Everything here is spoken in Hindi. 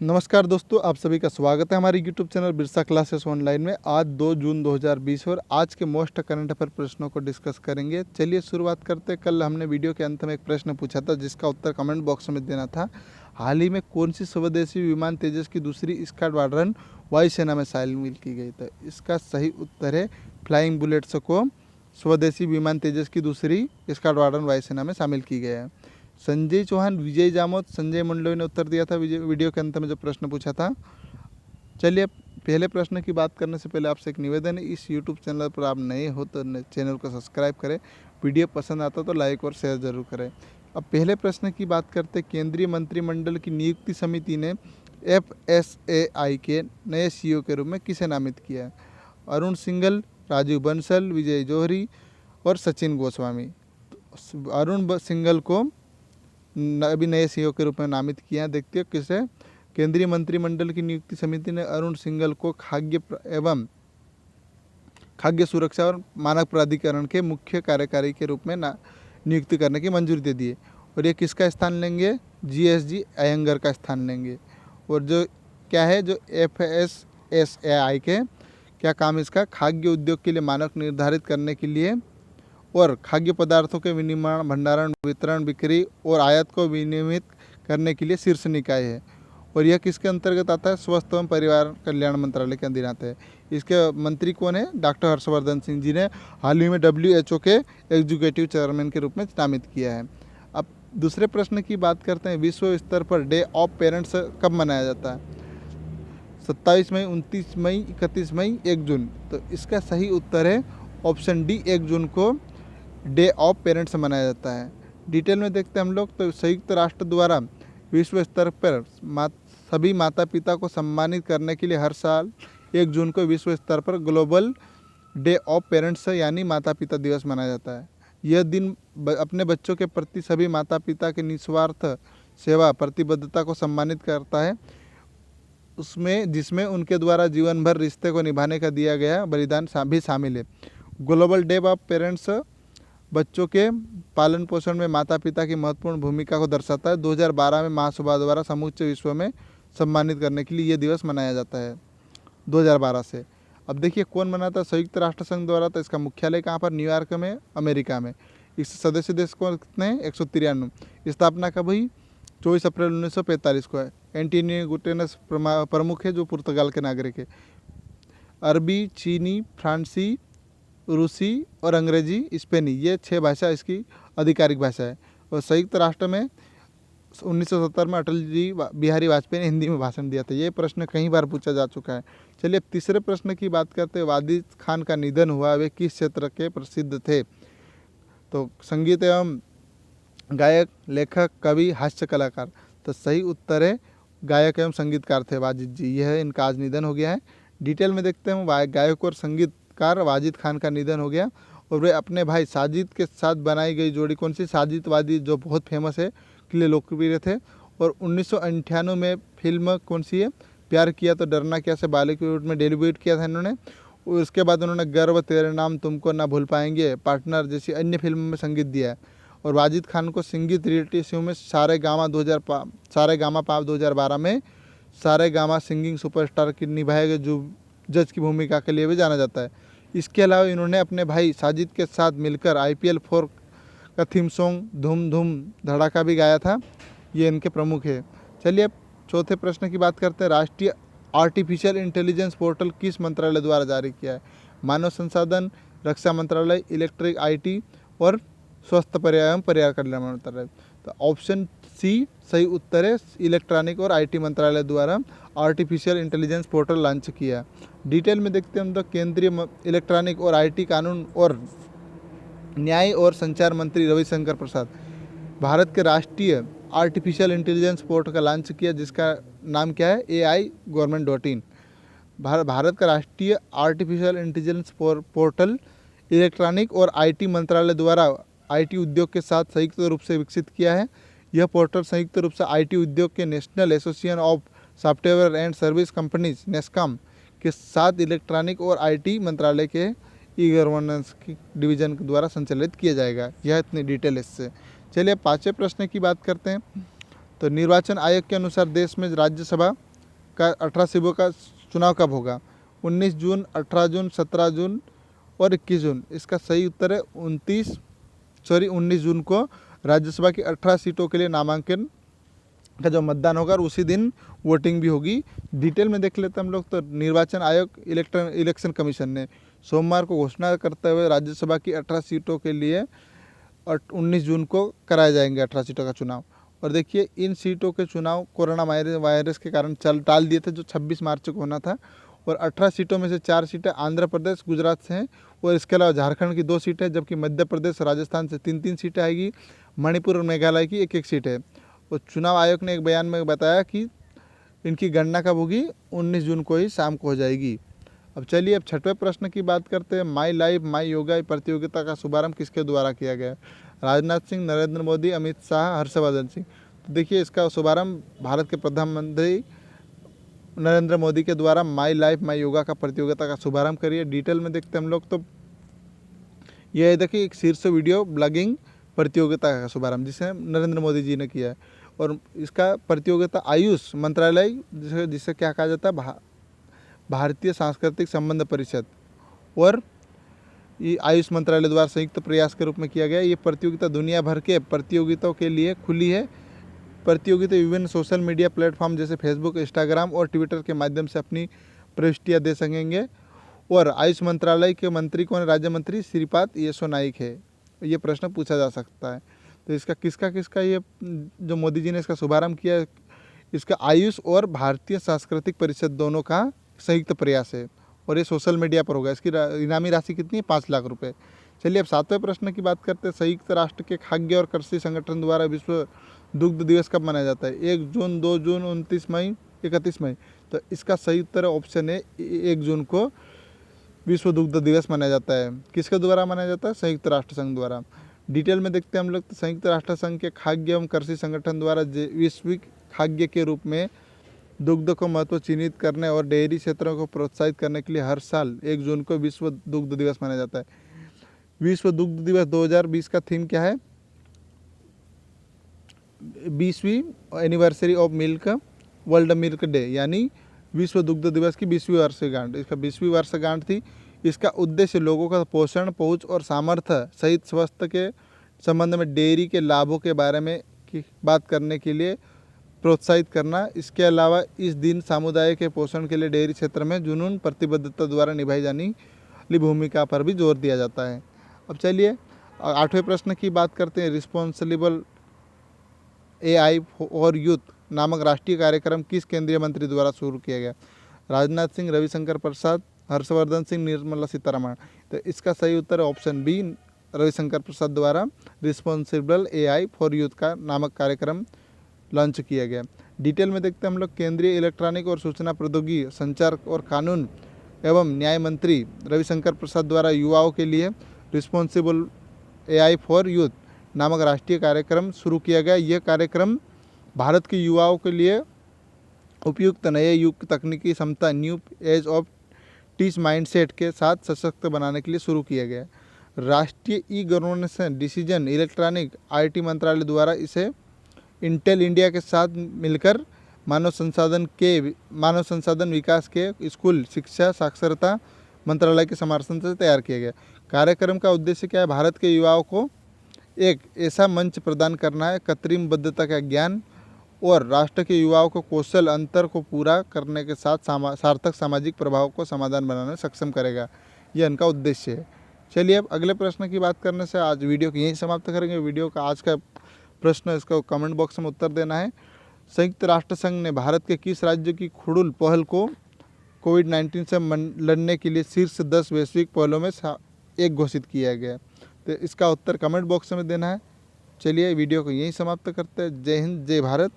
नमस्कार दोस्तों, आप सभी का स्वागत है हमारी YouTube channel Birsa classes online में। आज 2 जून 2020 और आज के मोस्ट करंट अफेयर प्रश्नों को डिस्कस करेंगे। चलिए शुरुआत करते हैं। कल हमने वीडियो के अंत में एक प्रश्न पूछा था जिसका उत्तर कमेंट बॉक्स में देना था। हाल ही में कौन सी स्वदेशी विमान तेजस की दूसरी स्क्वाड्रन वायुसेना में शामिल की गई? तो इसका सही उत्तर है फ्लाइंग बुलेट्स को स्वदेशी विमान तेजस की दूसरी स्क्वाड्रन वायुसेना में शामिल की गई है। संजय चौहान, विजय जामोद, संजय मंडलोई ने उत्तर दिया था वीडियो के अंत में जो प्रश्न पूछा था। चलिए पहले प्रश्न की बात करने से पहले आपसे एक निवेदन है, इस यूट्यूब चैनल पर आप नए हो तो चैनल को सब्सक्राइब करें, वीडियो पसंद आता तो लाइक और शेयर जरूर करें। अब पहले प्रश्न की बात करते, केंद्रीय मंत्रिमंडल की नियुक्ति समिति ने FSAI के नए CEO के रूप में किसे नामित किया है? अरुण सिंघल, राजीव बंसल, विजय जौहरी और सचिन गोस्वामी। अरुण सिंघल को अभी नए CEO के रूप में नामित किया है। देखते हैं किसे। केंद्रीय मंत्रिमंडल की नियुक्ति समिति ने अरुण सिंघल को खाद्य सुरक्षा और मानक प्राधिकरण के मुख्य कार्यकारी के रूप में नियुक्ति करने की मंजूरी दे दी है। और ये किसका स्थान लेंगे? GSG अयंगर का स्थान लेंगे। और जो क्या है, जो FSSAI के क्या काम इसका? खाद्य उद्योग के लिए मानक निर्धारित करने के लिए और खाद्य पदार्थों के विनिर्माण, भंडारण, वितरण, बिक्री और आयात को विनियमित करने के लिए शीर्ष निकाय है। और यह किसके अंतर्गत आता है? स्वास्थ्य एवं परिवार कल्याण मंत्रालय के अधीन आता है। इसके मंत्री कौन है? डॉक्टर हर्षवर्धन सिंह जी ने हाल ही में WHO के एग्जीक्यूटिव चेयरमैन के रूप में नामित किया है। अब दूसरे प्रश्न की बात करते हैं, विश्व स्तर पर डे ऑफ पेरेंट्स कब मनाया जाता है? 27 मई, 29 मई, 31 मई, 1 जून। तो इसका सही उत्तर है ऑप्शन डी, 1 जून को डे ऑफ पेरेंट्स मनाया जाता है। डिटेल में देखते हैं हम लोग। तो संयुक्त राष्ट्र द्वारा विश्व स्तर पर सभी माता पिता को सम्मानित करने के लिए हर साल 1 जून को विश्व स्तर पर ग्लोबल डे ऑफ पेरेंट्स यानी माता पिता दिवस मनाया जाता है। यह दिन अपने बच्चों के प्रति सभी माता पिता के निस्वार्थ सेवा प्रतिबद्धता को सम्मानित करता है, जिसमें उनके द्वारा जीवन भर रिश्ते को निभाने का दिया गया बलिदान भी शामिल है। ग्लोबल डे ऑफ पेरेंट्स बच्चों के पालन पोषण में माता पिता की महत्वपूर्ण भूमिका को दर्शाता है। 2012 में महासभा द्वारा समूचे विश्व में सम्मानित करने के लिए ये दिवस मनाया जाता है 2012 से। अब देखिए कौन मनाता है? संयुक्त राष्ट्र संघ द्वारा। तो इसका मुख्यालय कहाँ पर? न्यूयॉर्क में, अमेरिका में। इस सदस्य देश को कितने हैं? 193। स्थापना कब हुई? 24 अप्रैल 1945 को है। एंटोनियो गुटेरेस प्रमुख है जो पुर्तगाल के नागरिक है। अरबी, चीनी, फ्रांसी, रूसी और अंग्रेजी, स्पेनी, ये 6 भाषा इसकी आधिकारिक भाषा है। और संयुक्त राष्ट्र में 1970 में अटल जी बिहारी वाजपेयी ने हिंदी में भाषण दिया था। ये प्रश्न कई बार पूछा जा चुका है। चलिए तीसरे प्रश्न की बात करते हैं। वाजिद खान का निधन हुआ, वे किस क्षेत्र के प्रसिद्ध थे? तो संगीत एवं गायक, लेखक, कवि, हास्य कलाकार। तो सही उत्तर है गायक एवं संगीतकार थे वाजिद जी। यह इनका आज निधन हो गया है। डिटेल में देखते हैं। गायक और संगीतकार वाजिद खान का निधन हो गया और वे अपने भाई साजिद के साथ बनाई गई जोड़ी कौन सी? साजिद वाजिद, जो बहुत फेमस है, के लिए लोकप्रिय थे। और 1998 में फिल्म कौन सी है? प्यार किया तो डरना क्या से बॉलीवुड में डेब्यूट किया था इन्होंने। और उसके बाद उन्होंने गर्व, तेरे नाम, तुमको ना भूल पाएंगे, पार्टनर जैसी अन्य फिल्मों में संगीत दिया है। और वाजिद खान को संगीत रियलिटी शो में सारे गामा 2012 में सारे गामा सिंगिंग सुपरस्टार की निभाए गए जो जज की भूमिका के लिए भी जाना जाता है। इसके अलावा इन्होंने अपने भाई साजिद के साथ मिलकर IPL 4 का थीम सॉन्ग धूम धूम धड़ाका भी गाया था। ये इनके प्रमुख है। चलिए अब चौथे प्रश्न की बात करते हैं। राष्ट्रीय आर्टिफिशियल इंटेलिजेंस पोर्टल किस मंत्रालय द्वारा जारी किया है? मानव संसाधन, रक्षा मंत्रालय, इलेक्ट्रिक IT और स्वास्थ्य पर्यावरण पर्यावरण कल्याण मंत्रालय। तो ऑप्शन सी सही उत्तर है। इलेक्ट्रॉनिक और IT मंत्रालय द्वारा आर्टिफिशियल इंटेलिजेंस पोर्टल लॉन्च किया। डिटेल में देखते हैं हम। तो केंद्रीय इलेक्ट्रॉनिक और IT कानून और न्याय और संचार मंत्री रविशंकर प्रसाद भारत के राष्ट्रीय आर्टिफिशियल इंटेलिजेंस पोर्टल का लॉन्च किया, जिसका नाम क्या है? AI government.in। भारत का राष्ट्रीय आर्टिफिशियल इंटेलिजेंस पोर्टल इलेक्ट्रॉनिक और IT मंत्रालय द्वारा IT उद्योग के साथ संयुक्त रूप से विकसित किया है। यह पोर्टल संयुक्त रूप से IT उद्योग के national association of software and service companies NASSCOM के साथ इलेक्ट्रॉनिक और IT मंत्रालय के गवर्नेंस की डिवीजन के द्वारा संचालित किया जाएगा। यह इतनी डिटेल इससे। चलिए 5वें प्रश्न की बात करते हैं। तो निर्वाचन आयोग के अनुसार देश में राज्यसभा का 18 सीटों का चुनाव कब होगा? 19 जून, 18 जून, 17 जून और 21 जून। इसका सही उत्तर है 19 जून को राज्यसभा की 18 सीटों के लिए नामांकन का जो मतदान होगा और उसी दिन वोटिंग भी होगी। डिटेल में देख लेते हैं हम लोग। तो निर्वाचन आयोग इलेक्शन कमीशन ने सोमवार को घोषणा करते हुए राज्यसभा की 18 सीटों के लिए और 19 जून को कराए जाएंगे 18 सीटों का चुनाव। और देखिए इन सीटों के चुनाव कोरोना वायरस के कारण टाल दिए थे, जो 26 मार्च को होना था। और 18 सीटों में से 4 सीटें आंध्र प्रदेश, गुजरात से हैं और इसके अलावा झारखंड की 2 सीटें, जबकि मध्य प्रदेश, राजस्थान से 3-3 सीटें आएगी। मणिपुर और मेघालय की 1-1 सीट है। और चुनाव आयोग ने एक बयान में बताया कि इनकी गणना कब होगी? 19 जून को ही शाम को हो जाएगी। अब चलिए अब छठवें प्रश्न की बात करते हैं। माई लाइफ माई योगा प्रतियोगिता का शुभारंभ किसके द्वारा किया गया? राजनाथ सिंह, नरेंद्र मोदी, अमित शाह, हर्षवर्धन सिंह। तो देखिए इसका शुभारंभ भारत के प्रधानमंत्री नरेंद्र मोदी के द्वारा माई लाइफ माई योगा का प्रतियोगिता का शुभारंभ करिए। डिटेल में देखते हैं हम लोग। तो यह देखिए एक शीर्ष वीडियो ब्लॉगिंग प्रतियोगिता का शुभारंभ जिसे नरेंद्र मोदी जी ने किया है। और इसका प्रतियोगिता आयुष मंत्रालय जिसे क्या कहा जाता है, भारतीय सांस्कृतिक संबंध परिषद और ये आयुष मंत्रालय द्वारा संयुक्त प्रयास के रूप में किया गया। ये प्रतियोगिता दुनिया भर के प्रतियोगिताओं के लिए खुली है। प्रतियोगिता विभिन्न सोशल मीडिया प्लेटफॉर्म जैसे फेसबुक, इंस्टाग्राम और ट्विटर के माध्यम से अपनी प्रविष्टियाँ दे सकेंगे। और आयुष मंत्रालय के मंत्री कौन है? राज्य मंत्री श्रीपाद येसो नाइक है। ये प्रश्न पूछा जा सकता है। तो इसका किसका ये जो मोदी जी ने इसका शुभारंभ किया, इसका आयुष और भारतीय सांस्कृतिक परिषद दोनों का संयुक्त प्रयास है और ये सोशल मीडिया पर होगा। इसकी इनामी राशि कितनी है? 5 लाख रुपए। चलिए अब 7वें प्रश्न की बात करते हैं। संयुक्त राष्ट्र के खाद्य और कृषि संगठन द्वारा विश्व दुग्ध दिवस कब मनाया जाता है? 1 जून, 2 जून, 29 मई, 31 मई। तो इसका सही उत्तर ऑप्शन है 1 जून को विश्व दुग्ध दिवस मनाया जाता है। किसके द्वारा मनाया जाता है? संयुक्त राष्ट्र संघ द्वारा। डिटेल में देखते हैं हम लोग। तो संयुक्त राष्ट्र संघ के खाद्य एवं कृषि संगठन द्वारा वैश्विक खाद्य के रूप में दुग्ध को महत्व चिन्हित करने और डेयरी क्षेत्रों को प्रोत्साहित करने के लिए हर साल 1 जून को विश्व दुग्ध दिवस मनाया जाता है। विश्व दुग्ध दिवस 2020 का थीम क्या है? 20वीं anniversary of milk, world milk day, यानी विश्व दुग्ध दिवस की 20वीं वर्षगांठ। इसका 20वीं वर्षगांठ थी। इसका उद्देश्य लोगों का पोषण, पहुंच और सामर्थ्य सहित स्वास्थ्य के संबंध में डेयरी के लाभों के बारे में की बात करने के लिए प्रोत्साहित करना। इसके अलावा इस दिन समुदाय के पोषण के लिए डेयरी क्षेत्र में जुनून प्रतिबद्धता द्वारा निभाई जाने वाली भूमिका पर भी जोर दिया जाता है। अब चलिए 8वें प्रश्न की बात करते हैं। रिस्पॉन्सिबल AI फॉर यूथ नामक राष्ट्रीय कार्यक्रम किस केंद्रीय मंत्री द्वारा शुरू किया गया? राजनाथ सिंह, रविशंकर प्रसाद, हर्षवर्धन सिंह, निर्मला सीतारमण। तो इसका सही उत्तर ऑप्शन बी, रविशंकर प्रसाद द्वारा रिस्पॉन्सिबल AI फॉर यूथ का नामक कार्यक्रम लॉन्च किया गया। डिटेल में देखते हैं हम लोग। केंद्रीय इलेक्ट्रॉनिक और सूचना प्रौद्योगिकी, संचार और कानून एवं न्याय मंत्री रविशंकर प्रसाद द्वारा युवाओं के लिए रिस्पॉन्सिबल AI फॉर यूथ नामक राष्ट्रीय कार्यक्रम शुरू किया गया। यह कार्यक्रम भारत के युवाओं के लिए उपयुक्त नए युग तकनीकी क्षमता, new age of teach mindset के साथ सशक्त बनाने के लिए शुरू किया गया। राष्ट्रीय e governance decision electronic IT मंत्रालय द्वारा इसे इंटेल इंडिया के साथ मिलकर मानव संसाधन विकास के स्कूल शिक्षा साक्षरता मंत्रालय के समर्थन से तैयार किया गया। कार्यक्रम का उद्देश्य क्या है? भारत के युवाओं को एक ऐसा मंच प्रदान करना है कृत्रिम बुद्धिमत्ता का ज्ञान और राष्ट्र के युवाओं को कौशल अंतर को पूरा करने के साथ सार्थक सामाजिक प्रभाव को समाधान बनाने में सक्षम करेगा। यह इनका उद्देश्य है। चलिए अब अगले प्रश्न की बात करने से आज वीडियो को यहीं समाप्त करेंगे। वीडियो का आज का प्रश्न इसका कमेंट बॉक्स में उत्तर देना है। संयुक्त राष्ट्र संघ ने भारत के किस राज्य की खुड़ुल पहल को कोविड-19 से लड़ने के लिए शीर्ष 10 वैश्विक पहलों में एक घोषित किया गया? तो इसका उत्तर कमेंट बॉक्स में देना है। चलिए वीडियो को यहीं समाप्त करते हैं। जय हिंद, जय भारत।